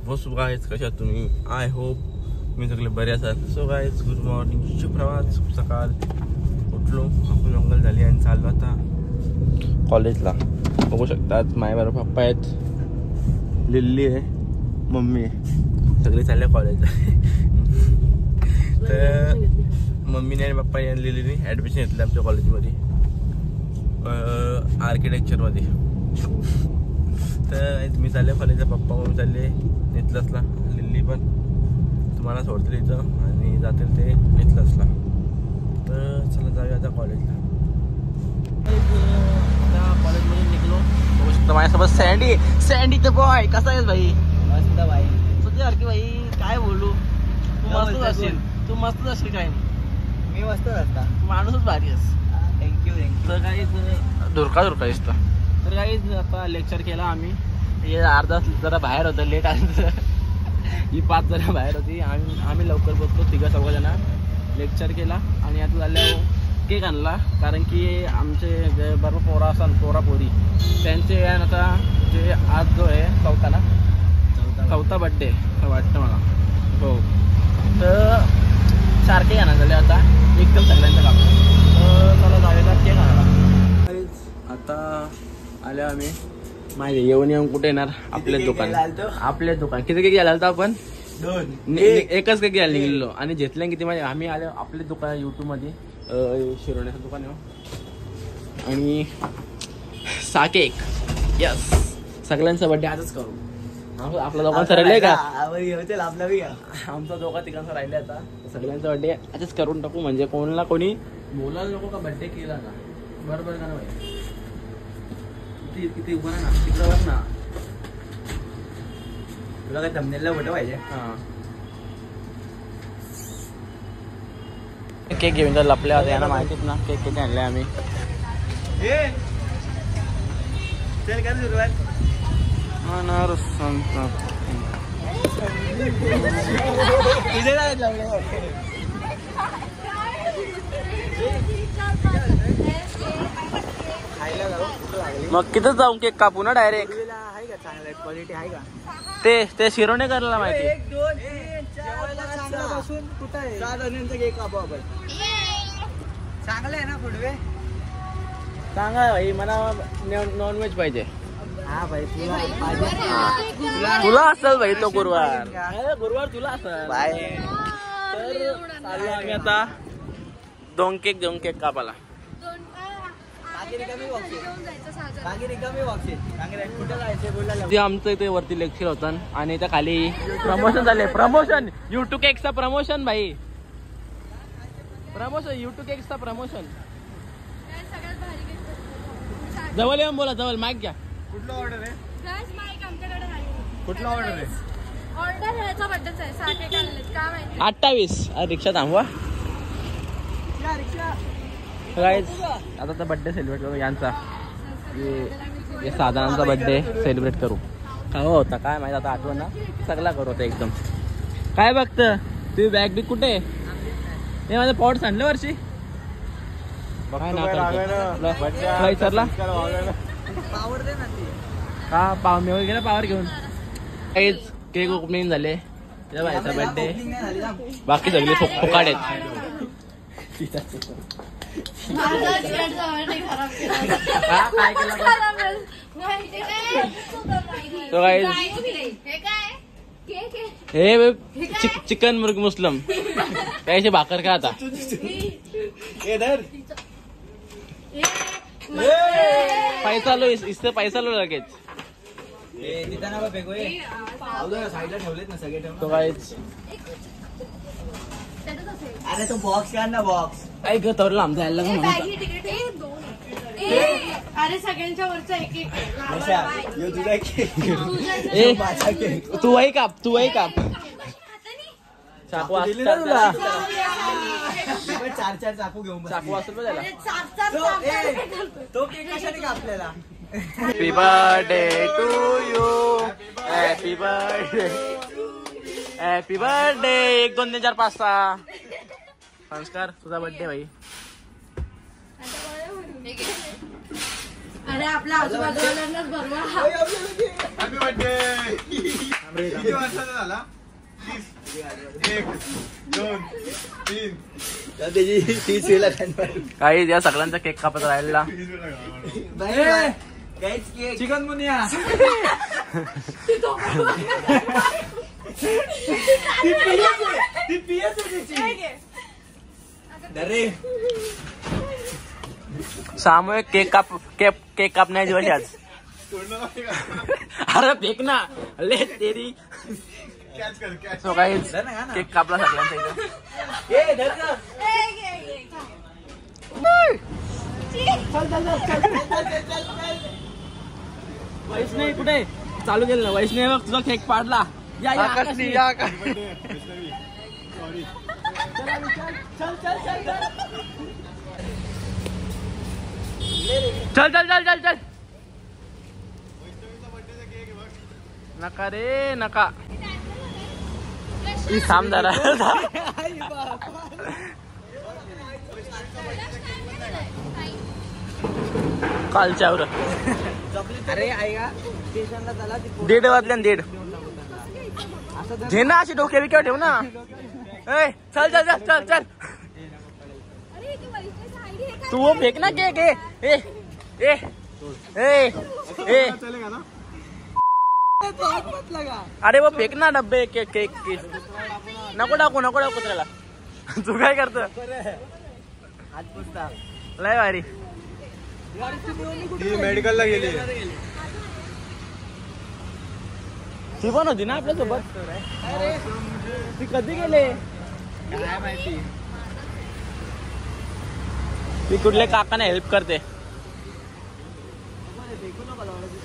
वसू guys, कशा तुम्ही? I hope मी सगळे बरे असाल. सो गाईज, गुड मॉर्निंग, सुप्रभात, शुभ सकाळ. उठलो, आपण मंगल झाली आणि चाललो आता कॉलेजला. बघू शकतात माझ्याबरोबर पप्पा आहेत, लिल्ली आहे, मम्मी आहे, सगळे चालले कॉलेजला. तर मम्मीने आणि पप्पाने आणि लिल्लीने ॲडमिशन घेतलं आमच्या कॉलेजमध्ये, आर्किटेक्चरमध्ये. तर मी चालले कॉलेजला, पप्पा मम्मी चालले नेतलसला, लिल्ली पण तुम्हाला सोडतील इथं आणि जातील ते नेतलसला. तर चला जाऊया आता कॉलेजला. कॉलेजमधून निघलो. बघू शकता माझ्यासोबत सँडी. Sandy the boy. कसा आहेस भाई? मस्त भाई. तुझ्या सारखी भाई काय बोलू, तू मस्तच असशील, तू मस्तच असशील. काय मी मस्त असता, माणूसच भारी आहेस. Thank you thank you. तर काही धुरका दिसतं. तर काही आता लेक्चर केला आम्ही. हे अर्धा जरा बाहेर होतं, लेट आलं. ही 5 जण बाहेर होती, आम्ही लवकर पोचलो. 3-4 लेक्चर केला आणि आता झाल्यावर केक आणला. कारण की आमचे जे बरोबर पोरा पोरी त्यांचे आता जे आज जो आहे चौथा बड्डे वाटतं मला. हो, तर 4 केक आणा झाले आता एकदम सगळ्यांचं काम. तर चला जाऊया केक आणायला. आता आल्या आम्ही. माहिती येऊन कुठे येणार? आपल्याच दुकान. किती केक घ्यायला आपण? 2. एकच केक घ्यायला निघलो आणि घेतल्या किती माहिती? आम्ही आलो आपले दुकान YouTube मध्ये, शिरोण्याचं दुकान आहे आणि 6 केक. यस, सगळ्यांचा बड्डे आजच करू. आपला दोघांचा राहिले का? आमचा दोघा तिघांचा राहिले. आता सगळ्यांचा बड्डे आजच करून टाकू, म्हणजे कोणाला कोणी बोलायला नको का बड्डे केला ना. बरोबर का नाही? किती उभा ना तिकडं वर ना. तुला काय थंबनेलला फोटो पाहिजे? हा, केक घेऊन तर लपल्या होत्या यांना माहितीच ना. केक किती आणले आम्ही. चल कर सुरुवात. मग किती जाऊन केक कापू ना डायरेक्ट? आहे का चांगला क्वालिटी आहे का? ते शिरोणे करायला माहिती. 1 2 3 4 5 कुठं आहे? 6 जणांचा केक कापू आपण. चांगला आहे ना फुडवे? चांगला आहे भाई, मला नॉनव्हेज पाहिजे. हा भाई, तुला असेल भाई तो गुरुवार तुला असेल. बाय. तर चाललो आम्ही आता 2 केक कापायला. आमचं इथे वरती लेक्चर होतं आणि त्या खाली प्रमोशन झाले. प्रमोशन YouTube केकचा प्रमोशन भाई. प्रमोशन YouTube केकचा प्रमोशन. जवळ येऊन बोला, जवळ माईक घ्या. कुठला ऑर्डर आहे? कुठला ऑर्डर आहे? ऑर्डर ह्याचा बड्डेचा आहे. 6 केक आणलेत. का माहिती? 28. रिक्षा थांबवा. गाईज आता तर बड्डे सेलिब्रेट करू यांचा. हे साधारणचा बड्डे सेलिब्रेट करू. हो होता काय माहिती, आता आठवण ना. सगळा करू होता एकदम. काय बघतं तुझी बॅग बी कुठे? हे माझं पॉट सांडलं वर्षी. काय ना विचारला का पावर गेला पावर घेऊन. काहीच केक ओपनिंग झाले. भाईचा बड्डे. बाकी सगळे फुकाट आहेत. हे चिकन मुर्ग मुस्लिम कायचे भाकर का आता. पैसा लो, इससे पैसा लो लगेच. तो काहीच. अरे तो बॉक्स काढ ना, बॉक्स. ऐक तरला आमचा यायला का म्हणून. अरे सगळ्यांच्या वरचा एक तू आई काप. चाकू असला तुला. 4 चाकू घेऊन चाकू असेल बघ त्याला. तो केक कशाने कापलेला? Happy birthday to you. Happy birthday. Happy birthday. 1 2 3 4 5 6. संस्कार तुझा बर्थडे भाई. अरे आपल्या आजूबाजूवाल्यांनाच बरोबर. Happy birthday. किती वर्षाचा झाला? 1 2 3 त्याची 30 वेळा काही या सगळ्यांचा केक कापत राहिलेला. चिकन मुनिया सामूहिक केक कापण्याच्या दिवशी आज. अरे फेक ना ले तेरी. सो काही केक कापला सगळ्यांचा इथं. वैष्णवी कुठे चालू केलं ना? वैष्णवी बघ तुझा केक पाडला. या आकाशनी या चल चल चल चल चल. नका रे नका. थांब जरा. कालच्यावर अरे ऐका स्टेशनला चला 1:30 वाजल्या 1:30. घे ना अशी डोक्या बिक्या ठेव ना. ए चल चल चल चल चल. तू वो फेक ना केक. ए ए ए ए अरे वो फेक ना डब्बे केक केक. नको टाकू त्याला. तू काय करतो? लय भारी. मेडिकलला गेली. ती पण होती ना आपल्यासोबत. ती कधी गेले काय माहिती. ती कुठल्या काकाने हेल्प करते.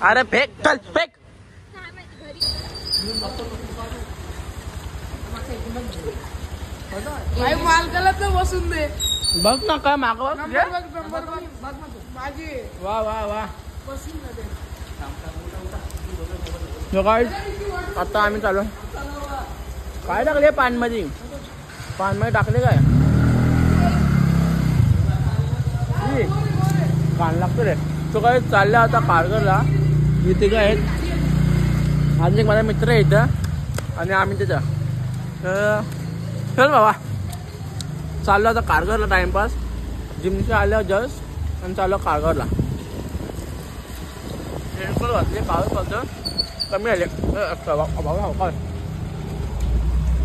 अरे फेक चल फेक. मालकाला तर बसून दे. बघ ना काय माग माझी वा वा वा. आता आम्ही चालू. काय टाकले पानमध्ये टाकले काय? कान लागतो रे. तो काय चालला आता कारगरला. इथे काय आहेत अजून एक माझा मित्र आहे इथं आणि आम्ही तिथं. चल बाबा चाललो आता कारगरला टाइमपास. जिमचे आल्यावर जस्ट आणि चाललो कारगरला. रेनकोट घातले पाऊस पडतो कमी आले.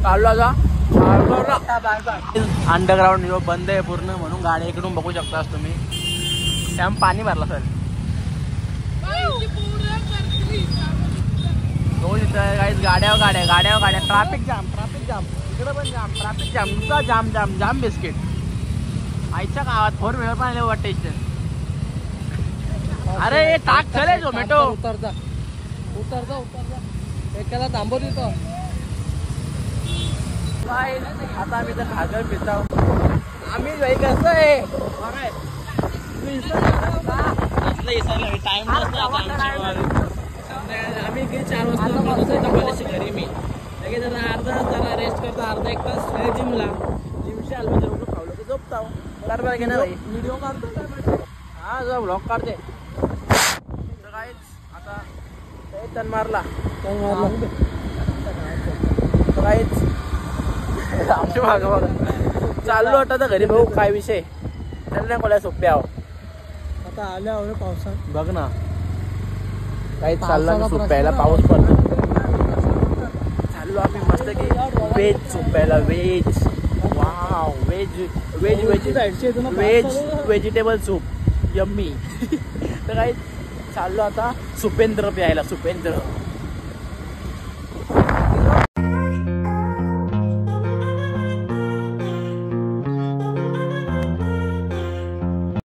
चाललो आता कारगरला. अंडरग्राऊंड बंद आहे पूर्ण म्हणून गाडी इकडून बघू शकतास तुम्ही. त्यामुळे पाणी भरला सर. रोज इथं काही गाड्या ट्रॅफिक जाम इकडं पण जाम. ट्रॅफिक जाम नुसता जाम बिस्किट. आईच्या गावात 4 व्हीलर पण आले वाटते. अरे टाक चले झोमॅटो. उतरता एकाला थांबव देतो. काय आता आम्ही तर खागर पिता. आम्ही भाई कसं आहे टाइम आम्ही 4 वाजता घरी. मी लगेच अर्धा रेस्ट करतो. अर्धा 1 तास जिमशी आलो खावलं तर झोपताव. बरोबर घे ना भाई. व्हिडिओ काढतो हा जो ब्लॉग काढते. आता टन मारला आमच्या मागं बघा. चाललो आता तर घरी भाऊ. काय विषय त्यांना कोणा सोप्या आता आल्या पावसात बघ ना. काही चालला सुप्याला पाऊस पडतो. चाललो आम्ही मस्त की veg सुप्याला. Veg wow. Veg vegetable soup yummy. तर काही चाललो आता सुपेंद्र प्यायला. सुपेंद्र